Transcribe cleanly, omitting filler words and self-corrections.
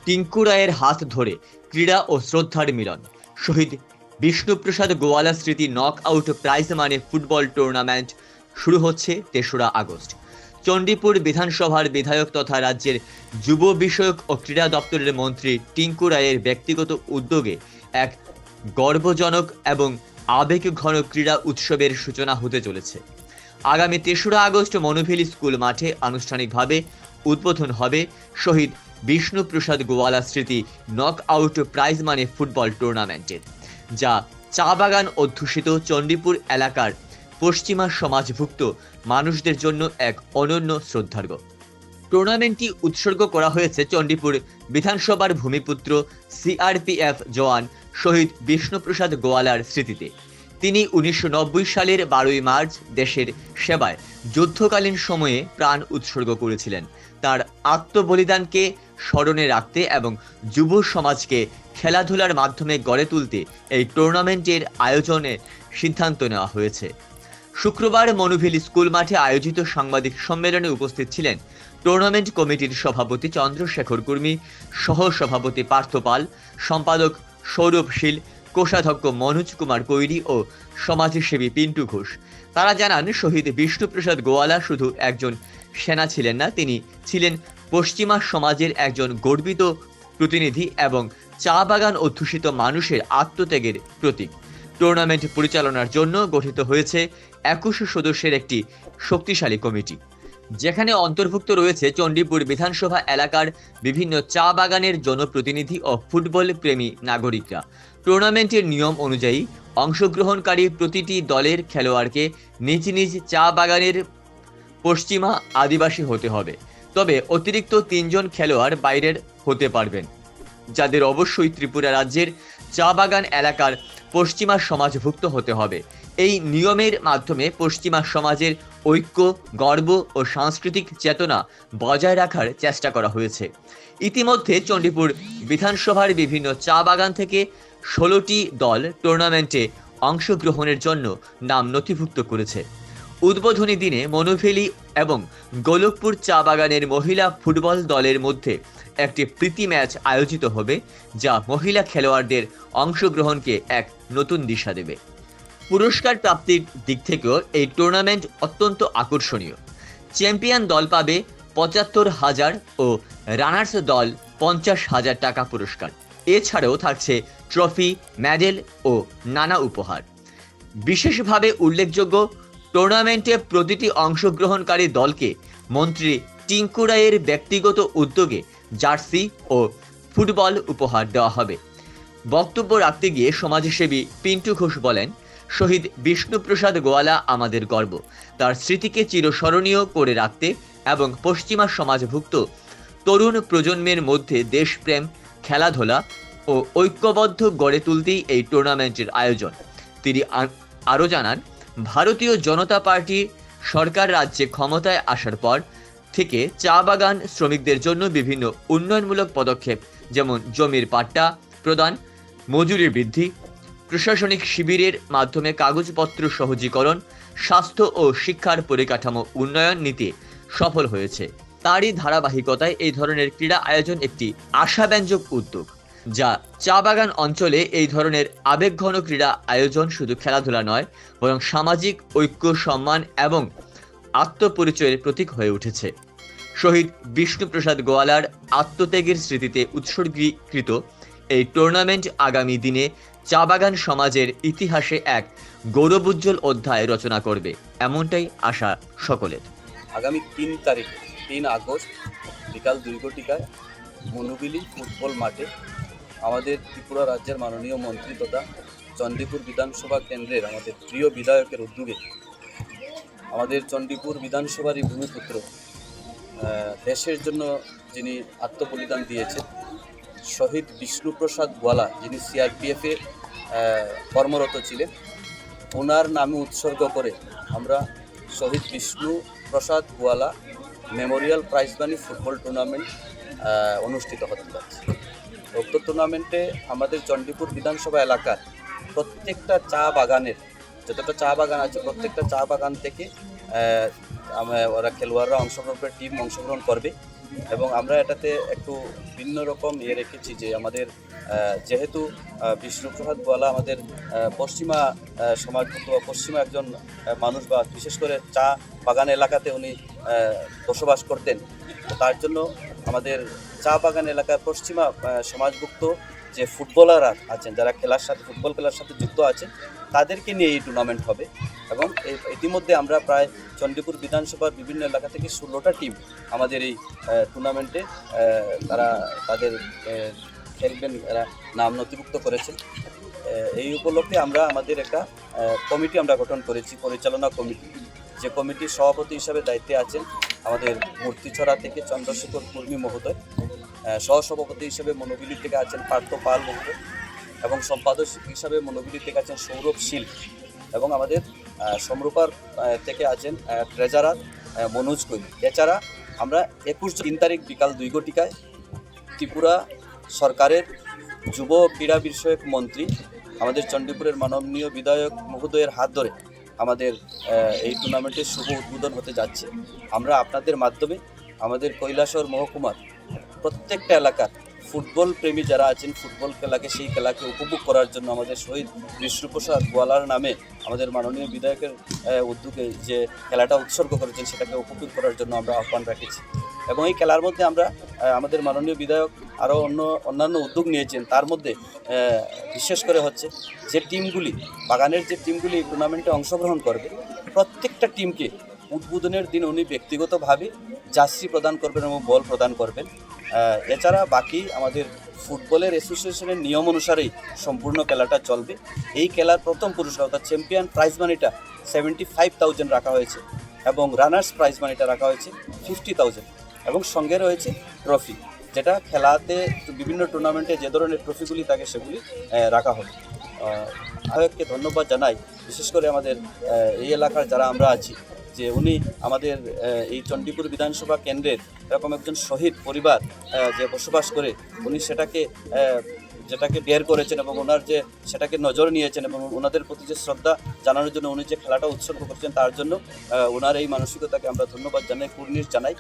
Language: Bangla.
টিঙ্কু রায়ের হাত ধরে ক্রীড়া ও শ্রদ্ধার মিলন। শহীদ বিষ্ণুপ্রসাদ গোয়ালা স্মৃতি knock out prize money football tournament শুরু হচ্ছে ৩রা আগস্ট। চণ্ডীপুর বিধানসভার বিধায়ক তথা রাজ্যের যুব বিষয়ক ও ক্রীড়া দপ্তরের মন্ত্রী টিঙ্কু রায়ের ব্যক্তিগত উদ্যোগে এক গর্বজনক এবং আবেগঘন ক্রীড়া উৎসবের সূচনা হতে চলেছে। আগামী ৩রা আগস্ট মনুভেলি স্কুল মাঠে আনুষ্ঠানিকভাবে উদ্বোধন হবে শহীদ বিষ্ণুপ্রসাদ গোয়ালা স্মৃতি knock out prize money football টুর্নামেন্টের, যা চা বাগান অধ্যুষিত চণ্ডীপুর এলাকার পশ্চিমা সমাজভুক্ত মানুষদের জন্য এক অনন্য শ্রদ্ধার্ঘ। টুর্নামেন্টটি উৎসর্গ করা হয়েছে চণ্ডীপুর বিধানসভার ভূমিপুত্র সিআরপিএফ জওয়ান শহীদ বিষ্ণুপ্রসাদ গোয়ালার স্মৃতিতে। তিনি ১৯৯০ সালের ১২ই মার্চ দেশের সেবায় যুদ্ধকালীন সময়ে প্রাণ উৎসর্গ করেছিলেন। তার আত্মবলিদানকে স্মরণে রাখতে এবং যুব সমাজকে খেলাধুলার মাধ্যমে গড়ে তুলতে এই টুর্নামেন্টের আয়োজনের সিদ্ধান্ত নেওয়া হয়েছে। শুক্রবার মনুভেলি স্কুল মাঠে আয়োজিত সাংবাদিক সম্মেলনে উপস্থিত ছিলেন টুর্নামেন্ট কমিটির সভাপতি চন্দ্রশেখর কুর্মী, সহ সভাপতি পার্থ পাল, সম্পাদক সৌরভ শীল, কোষাধ্যক্ষ মনোজ কুমার কৈরি ও সমাজসেবী পিন্টু ঘোষ। তারা জানান, শহীদ বিষ্ণুপ্রসাদ গোয়ালা শুধু একজন সেনা ছিলেন না, তিনি ছিলেন পশ্চিমা সমাজের একজন গর্বিত প্রতিনিধি এবং চা বাগান অধ্যুষিত মানুষের আত্মত্যাগের প্রতীক। টুর্নামেন্ট পরিচালনার জন্য গঠিত হয়েছে ২১ সদস্যের একটি শক্তিশালী কমিটি, যেখানে অন্তর্ভুক্ত রয়েছে চণ্ডীপুর বিধানসভা এলাকার বিভিন্ন চা বাগানের জনপ্রতিনিধি ও ফুটবল প্রেমী নাগরিকরা। টুর্নামেন্টের নিয়ম অনুযায়ী অংশগ্রহণকারী প্রতিটি দলের খেলোয়াড়কে নিজ নিজ চা বাগানের পশ্চিমা আদিবাসী হতে হবে, তবে অতিরিক্ত ৩ জন খেলোয়াড় বাইরের হতে পারবেন, যাদের অবশ্যই ত্রিপুরা রাজ্যের চা বাগান এলাকার পশ্চিমা সমাজভুক্ত হতে হবে। এই নিয়মের মাধ্যমে পশ্চিমা সমাজের ঐক্য, গর্ব ও সাংস্কৃতিক চেতনা বজায় রাখার চেষ্টা করা হয়েছে। ইতিমধ্যে চণ্ডীপুর বিধানসভার বিভিন্ন চা বাগান থেকে ১৬টি দল টুর্নামেন্টে অংশগ্রহণের জন্য নাম নথিভুক্ত করেছে। উদ্বোধনী দিনে মনুভেলি এবং গোলকপুর চা বাগানের মহিলা ফুটবল দলের মধ্যে একটি প্রীতি ম্যাচ আয়োজিত হবে, যা মহিলা খেলোয়াড়দের অংশগ্রহণকে এক নতুন দিশা দেবে। পুরস্কার প্রাপ্তির দিক থেকেও এই টুর্নামেন্ট অত্যন্ত আকর্ষণীয়। চ্যাম্পিয়ন দল পাবে ৭৫,০০০ ও রানার্স দল ৫০,০০০ টাকা পুরস্কার। এছাড়াও থাকছে ট্রফি, মেডেল ও নানা উপহার। বিশেষভাবে উল্লেখযোগ্য, টুর্নামেন্টে প্রতিটি অংশগ্রহণকারী দলকে মন্ত্রী টিঙ্কু রায়ের ব্যক্তিগত উদ্যোগে জার্সি ও ফুটবল উপহার দেওয়া হবে। বক্তব্য রাখতে গিয়ে সমাজসেবী পিন্টু ঘোষ বলেন, শহীদ বিষ্ণুপ্রসাদ গোয়ালা আমাদের গর্ব। তার স্মৃতিকে চিরস্মরণীয় করে রাখতে এবং পশ্চিমা সমাজভুক্ত তরুণ প্রজন্মের মধ্যে দেশপ্রেম, খেলাধুলা ও ঐক্যবদ্ধ গড়ে তুলতেই এই টুর্নামেন্টের আয়োজন। তিনি আরও জানান, ভারতীয় জনতা পার্টি সরকার রাজ্যে ক্ষমতায় আসার পর থেকে চা বাগান শ্রমিকদের জন্য বিভিন্ন উন্নয়নমূলক পদক্ষেপ, যেমন জমির পাট্টা প্রদান, মজুরি বৃদ্ধি, প্রশাসনিক শিবিরের মাধ্যমে কাগজপত্র সহজীকরণ, স্বাস্থ্য ও শিক্ষার পরিকাঠামো উন্নয়ন নিতে সফল হয়েছে। তারই ধারাবাহিকতায় এই ধরনের ক্রীড়া আয়োজন একটি আশাব্যঞ্জক উদ্যোগ, যা চা বাগান অঞ্চলে এই ধরনের আবেগঘন ক্রীড়া আয়োজন শুধু খেলাধুলা নয়, বরং সামাজিক ঐক্য, সম্মান এবং আত্মপরিচয়ের প্রতীক হয়ে উঠেছে। শহীদ বিষ্ণুপ্রসাদ গোয়ালার আত্মত্যাগের স্মৃতিতে উৎসর্গীকৃত এই টুর্নামেন্ট আগামী দিনে চা বাগান সমাজের ইতিহাসে এক গৌরবোজ্জ্বল অধ্যায় রচনা করবে, এমনটাই আশা সকলের। আগামী ৩ আগস্ট বিকাল ২ ঘটিকায় মনুবিলি ফুটবল মাঠে আমাদের ত্রিপুরা রাজ্যের মাননীয় মন্ত্রী তথা চণ্ডীপুর বিধানসভা কেন্দ্রের আমাদের প্রিয় বিধায়কের উদ্যোগে আমাদের চণ্ডীপুর বিধানসভারই ভূমিপুত্র, দেশের জন্য যিনি আত্মবলিদান দিয়েছেন, শহীদ বিষ্ণুপ্রসাদ গোয়ালা, যিনি সিআরপিএফে কর্মরত ছিলেন, ওনার নামে উৎসর্গ করে আমরা শহীদ Bishnuprasad Goala memorial prize money football tournament অনুষ্ঠিত হতে যাচ্ছে। উক্ত টুর্নামেন্টে আমাদের চণ্ডীপুর বিধানসভা এলাকার প্রত্যেকটা চা বাগানের, যতটা চা বাগান আছে, প্রত্যেকটা চা বাগান থেকে ওরা খেলোয়াড়রা অংশগ্রহণ করে, টিম অংশগ্রহণ করবে এবং আমরা এটাতে একটু ভিন্ন রকম রেখেছি যে আমাদের যেহেতু বিষ্ণুপ্রসাদ গোয়ালা আমাদের পশ্চিমা সমাজভুক্ত বা পশ্চিমা একজন মানুষ বা বিশেষ করে চা বাগান এলাকাতে উনি বসবাস করতেন, তো তার জন্য আমাদের চা বাগান এলাকার পশ্চিমা সমাজভুক্ত যে ফুটবলাররা আছেন, যারা ফুটবল খেলার সাথে যুক্ত আছেন, তাদেরকে নিয়ে এই টুর্নামেন্ট হবে। এবং ইতিমধ্যে আমরা প্রায় চণ্ডীপুর বিধানসভার বিভিন্ন এলাকা থেকে 16টা টিম আমাদের এই টুর্নামেন্টে তাদের খেলবেন, এরা নাম নথিভুক্ত করেছেন। এই উপলক্ষে আমরা আমাদের একটা কমিটি আমরা গঠন করেছি, পরিচালনা কমিটি, যে কমিটির সভাপতি হিসাবে দায়িত্বে আছেন আমাদের মূর্তিছড়া থেকে চন্দ্রশেখর কুর্মী মহোদয়, সহসভাপতি হিসেবে মনোবিলি থেকে আছেন পার্থ পাল মহোদয়, এবং সম্পাদক হিসাবে মনোবিলি থেকে আছেন সৌরভ শীল, এবং আমাদের সমরূপার থেকে আছেন ট্রেজারার মনোজ কৈল। এছাড়া আমরা 3 তারিখ বিকাল 2 ঘটিকায় ত্রিপুরা সরকারের যুব ক্রীড়া বিষয়ক মন্ত্রী আমাদের চণ্ডীপুরের মাননীয় বিধায়ক মহোদয়ের হাত ধরে আমাদের এই টুর্নামেন্টের শুভ উদ্বোধন হতে যাচ্ছে। আমরা আপনাদের মাধ্যমে আমাদের কৈলাসহর মহকুমার প্রত্যেকটা এলাকার ফুটবল প্রেমী যারা আছেন, ফুটবল সেই খেলাকে উপভোগ করার জন্য আমাদের শহীদ বিষ্ণুপ্রসাদ গোয়ালার নামে আমাদের মাননীয় বিধায়কের উদ্যোগে যে খেলাটা উৎসর্গ করেছেন, সেটাকে উপভোগ করার জন্য আমরা আহ্বান রাখেছি। এবং এই খেলার মধ্যে আমরা আমাদের মাননীয় বিধায়ক আরও অন্যান্য উদ্যোগ নিয়েছেন। তার মধ্যে বিশেষ করে হচ্ছে যে টিমগুলি, বাগানের যে টিমগুলি এই টুর্নামেন্টে অংশগ্রহণ করবে, প্রত্যেকটা টিমকে উদ্বোধনের দিন উনি ব্যক্তিগতভাবে জার্সি প্রদান করবেন এবং বল প্রদান করবেন। এছাড়া বাকি আমাদের ফুটবলের অ্যাসোসিয়েশনের নিয়ম অনুসারেই সম্পূর্ণ খেলাটা চলবে। এই খেলার প্রথম পুরস্কার অর্থাৎ চ্যাম্পিয়ন প্রাইজ মানিটা 75,000 রাখা হয়েছে, এবং রানার্স প্রাইজ মানিটা রাখা হয়েছে 50,000, এবং সঙ্গে রয়েছে ট্রফি, যেটা খেলাতে বিভিন্ন টুর্নামেন্টে যে ধরনের ট্রফিগুলি থাকে সেগুলি রাখা হবে। আয়োজককে ধন্যবাদ জানাই, বিশেষ করে আমাদের এই এলাকার যারা আমরা আছি, যে উনি আমাদের এই চণ্ডীপুর বিধানসভা কেন্দ্রের এরকম একজন শহীদ পরিবার যে বসবাস করে, উনি যেটাকে বের করেছেন এবং সেটাকে নজর নিয়েছেন, এবং ওনাদের প্রতি যে শ্রদ্ধা জানানোর জন্য উনি যে খেলাটা উৎসর্গ করছেন, তার জন্য ওনার এই মানসিকতাকে আমরা ধন্যবাদ জানাই, কুর্নিশ জানাই।